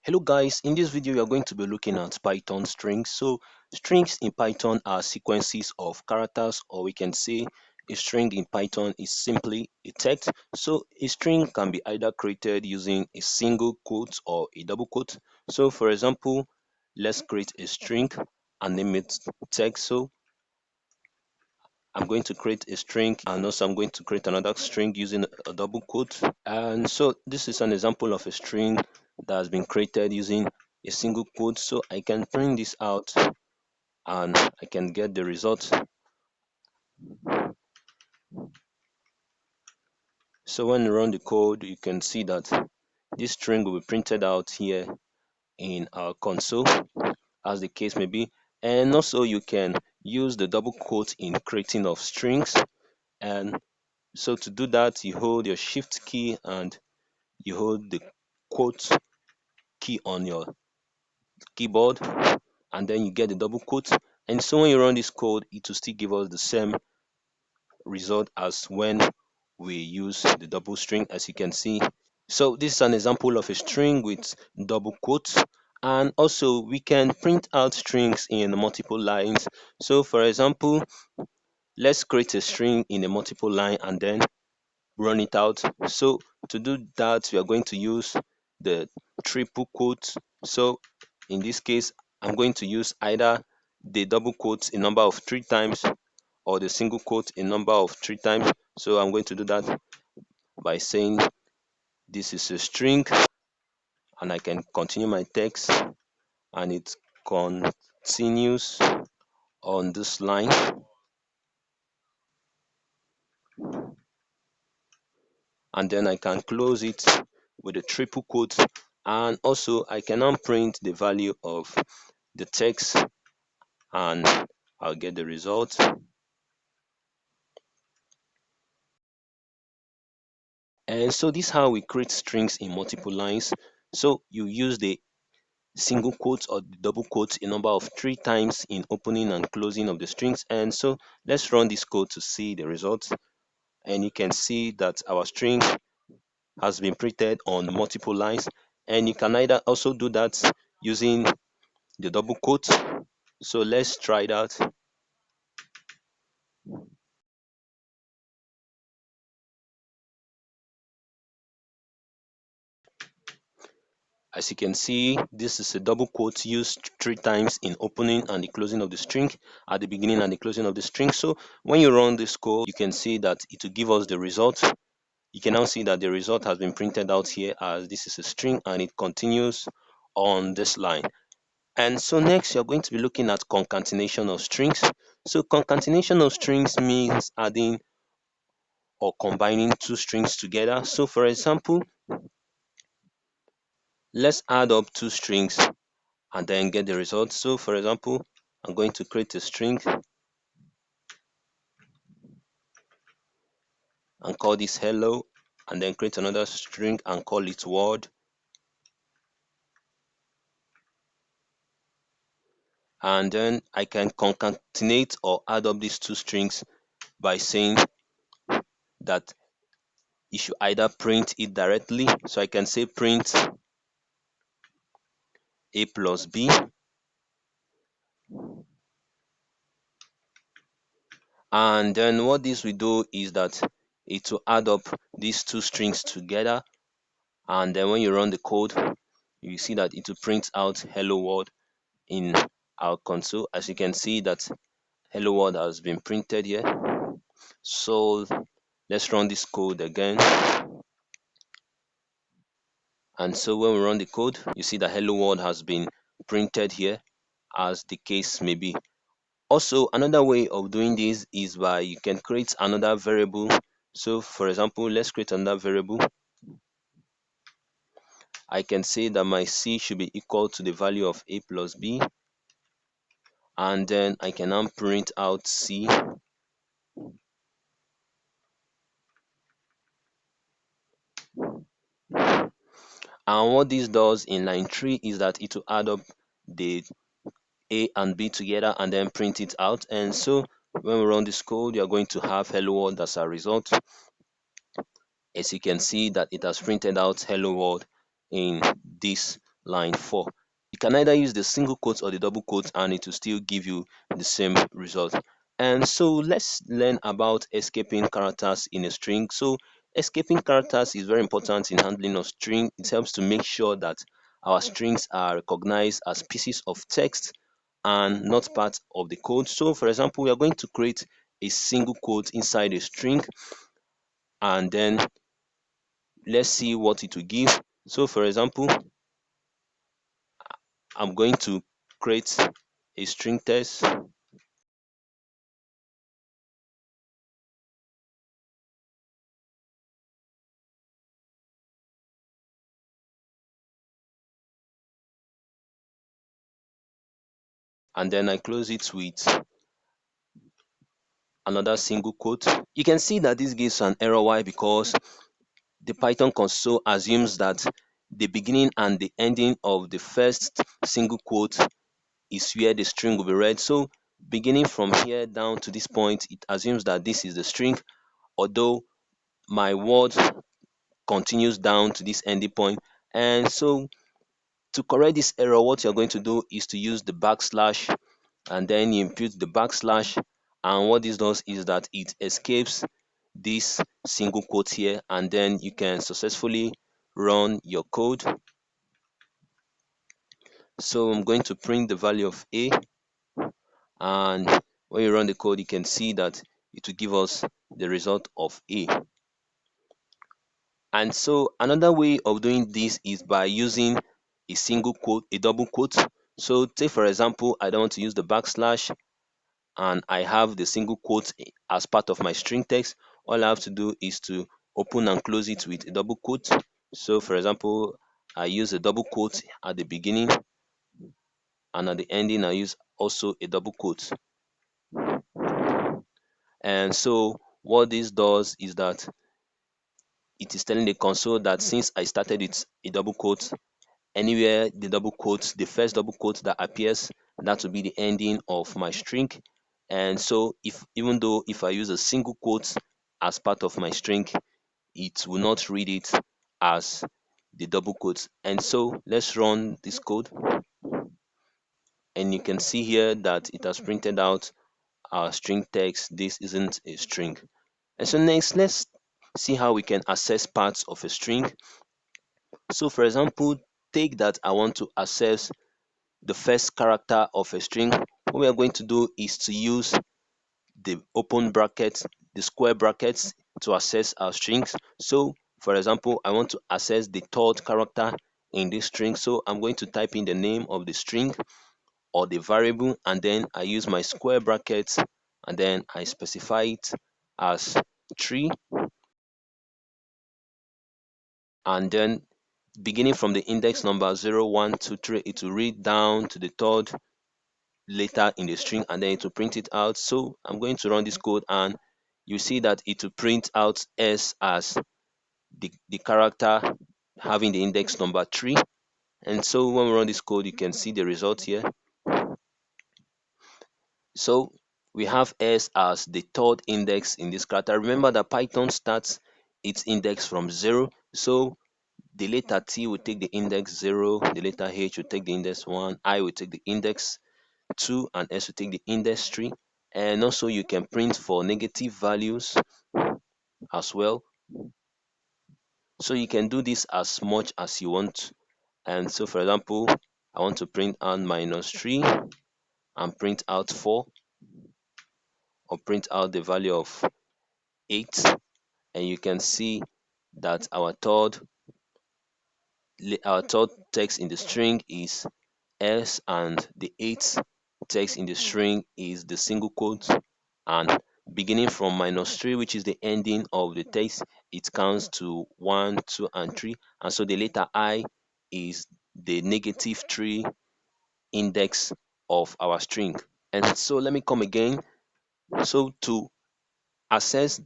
Hello guys, in this video we are going to be looking at Python strings. So strings in Python are sequences of characters, or we can say a string in Python is simply a text. So a string can be either created using a single quote or a double quote. So for example, let's create a string and name it text. So I'm going to create a string, and also I'm going to create another string using a double quote. And so this is an example of a string that has been created using a single quote. So I can print this out and I can get the result. So when you run the code, you can see that this string will be printed out here in our console, as the case may be. And also you can use the double quote in creating of strings. And so to do that, you hold your shift key and you hold the quote key on your keyboard, and then you get the double quote. And so when you run this code, it will still give us the same result as when we use the double string, as you can see. So this is an example of a string with double quotes. And also we can print out strings in multiple lines. So for example, let's create a string in a multiple line and then run it out. So to do that, we are going to use the triple quote. So in this case, I'm going to use either the double quote a number of 3 times or the single quote a number of 3 times. So I'm going to do that by saying this is a string, and I can continue my text, and it continues on this line. And then I can close it with a triple quote, and also I can now print the value of the text and I'll get the result. And so this is how we create strings in multiple lines. So you use the single quotes or the double quotes a number of 3 times in opening and closing of the strings. And so let's run this code to see the results. And you can see that our string has been printed on multiple lines, and you can either also do that using the double quote. So let's try that. As you can see, this is a double quote used 3 times in opening and the closing of the string, at the beginning and the closing of the string. So when you run this code, you can see that it will give us the result. You can now see that the result has been printed out here, as this is a string and it continues on this line. And so next, you're going to be looking at concatenation of strings. So concatenation of strings means adding or combining 2 strings together. So for example, let's add up 2 strings and then get the result. So for example, I'm going to create a string and call this hello, and then create another string and call it word. And then I can concatenate or add up these 2 strings by saying that you should either print it directly. So I can say print a plus b, and then what this will do is that it will add up these 2 strings together, and then when you run the code, you see that it will print out hello world in our console. As you can see that hello world has been printed here. So let's run this code again, and so when we run the code, you see that hello world has been printed here, as the case may be. Also, another way of doing this is by you can create another variable. So for example, let's create another variable. I can say that my c should be equal to the value of a plus b, and then I can now print out c. And what this does in line 3 is that it will add up the a and b together and then print it out. And so when we run this code, you're going to have hello world as a result. As you can see that it has printed out hello world in this line 4. You can either use the single quotes or the double quotes and it will still give you the same result. And so let's learn about escaping characters in a string. So escaping characters is very important in handling a string. It helps to make sure that our strings are recognized as pieces of text and not part of the code. So for example, we are going to create a single quote inside a string, and then let's see what it will give. So for example, I'm going to create a string test, and then I close it with another single quote. You can see that this gives an error. Why? Because the Python console assumes that the beginning and the ending of the first single quote is where the string will be read. So beginning from here down to this point, it assumes that this is the string, although my word continues down to this ending point. And so to correct this error, what you're going to do is to use the backslash, and then you input the backslash, and what this does is that it escapes this single quote here, and then you can successfully run your code. So I'm going to print the value of a, and when you run the code you can see that it will give us the result of a. And so another way of doing this is by using a single quote, a double quote. So take for example, I don't want to use the backslash and I have the single quote as part of my string text. All I have to do is to open and close it with a double quote. So for example, I use a double quote at the beginning, and at the ending I use also a double quote. And so what this does is that it is telling the console that since I started with a double quote, anywhere the double quote, the first double quote that appears, that will be the ending of my string. And so if even though if I use a single quote as part of my string, it will not read it as the double quotes. And so let's run this code, and you can see here that it has printed out our string text. This isn't a string. And so next, let's see how we can access parts of a string. So for example, take that I want to access the first character of a string. What we are going to do is to use the open brackets, the square brackets, to access our strings. So for example, I want to access the third character in this string. So I'm going to type in the name of the string or the variable, and then I use my square brackets, and then I specify it as 3, and then beginning from the index number 0, 1, 2, 3, it will read down to the third letter in the string, and then it will print it out. So I'm going to run this code, and you see that it will print out S as the character having the index number 3. And so when we run this code, you can see the result here. So we have S as the third index in this character. Remember that Python starts its index from 0. So the letter T will take the index 0, the letter H will take the index 1, I will take the index 2, and S will take the index 3. And also you can print for negative values as well. So you can do this as much as you want. And so for example, I want to print out -3 and print out 4, or print out the value of 8, and you can see that our third text in the string is S, and the 8th text in the string is the single quote. And beginning from -3, which is the ending of the text, it counts to 1, 2, and 3. And so the letter I is the -3 index of our string. And so let me come again. So to access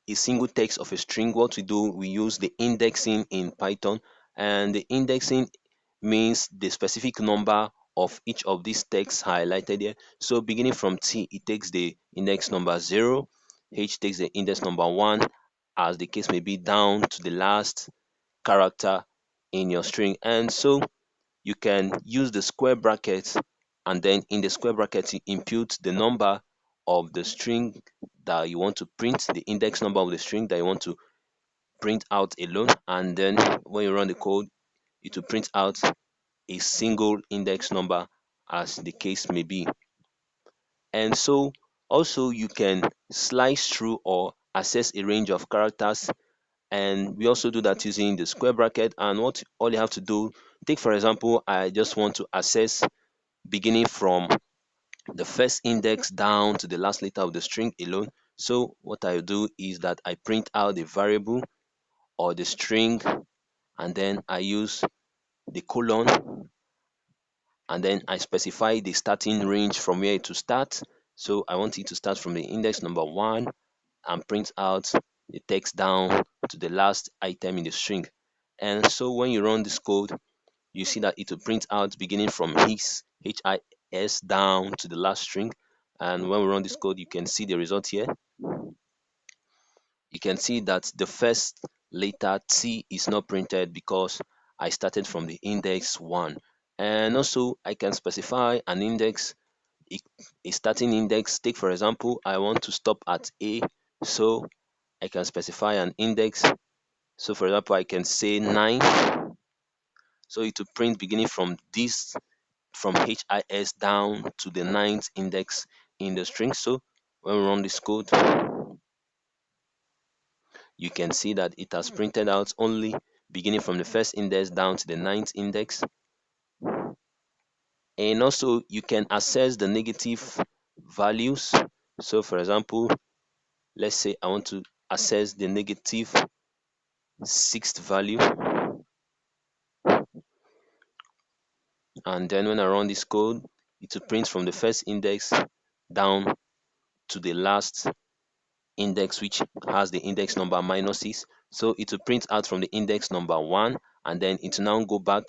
a single text of a string, what we do, we use the indexing in Python. And the indexing means the specific number of each of these texts highlighted here. So beginning from T, it takes the index number 0, H takes the index number 1, as the case may be, down to the last character in your string. And so you can use the square brackets, and then in the square bracket you input the number of the string that you want to print, the index number of the string that you want to print out alone, and then when you run the code, it will print out a single index number as the case may be. And so also you can slice through or access a range of characters, and we also do that using the square bracket. And what all you have to do, take for example, I just want to access beginning from the first index down to the last letter of the string alone. So what I do is that I print out the variable or the string, and then I use the colon, and then I specify the starting range from where to start. So I want it to start from the index number 1 and print out the text down to the last item in the string. And so when you run this code, you see that it will print out beginning from his down to the last string. And when we run this code, you can see the result here. You can see that the first letter T is not printed because I started from the index 1. And also I can specify an index, a starting index. Take for example, I want to stop at A, so I can specify an index. So for example, I can say 9, so it will print beginning from this, from his down to the 9th index in the string. So when we run this code, you can see that it has printed out only beginning from the first index down to the 9th index. And also you can access the negative values. So for example, let's say I want to access the negative 6th value, and then when I run this code, it will print from the first index down to the last index, which has the index number -6. So it will print out from the index number 1, and then it will now go back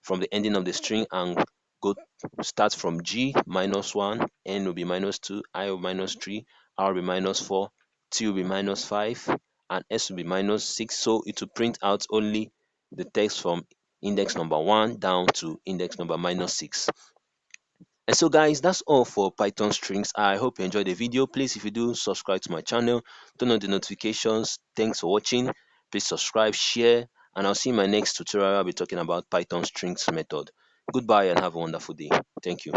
from the ending of the string and go start from G -1, N will be -2, I will be -3, R will be -4, T will be -5, and S will be -6. So it will print out only the text from index number 1 down to index number -6. And so guys, that's all for Python strings. I hope you enjoyed the video. Please, if you do, subscribe to my channel, turn on the notifications. Thanks for watching. Please subscribe, share, and I'll see you in my next tutorial. I'll be talking about Python strings method. Goodbye and have a wonderful day. Thank you.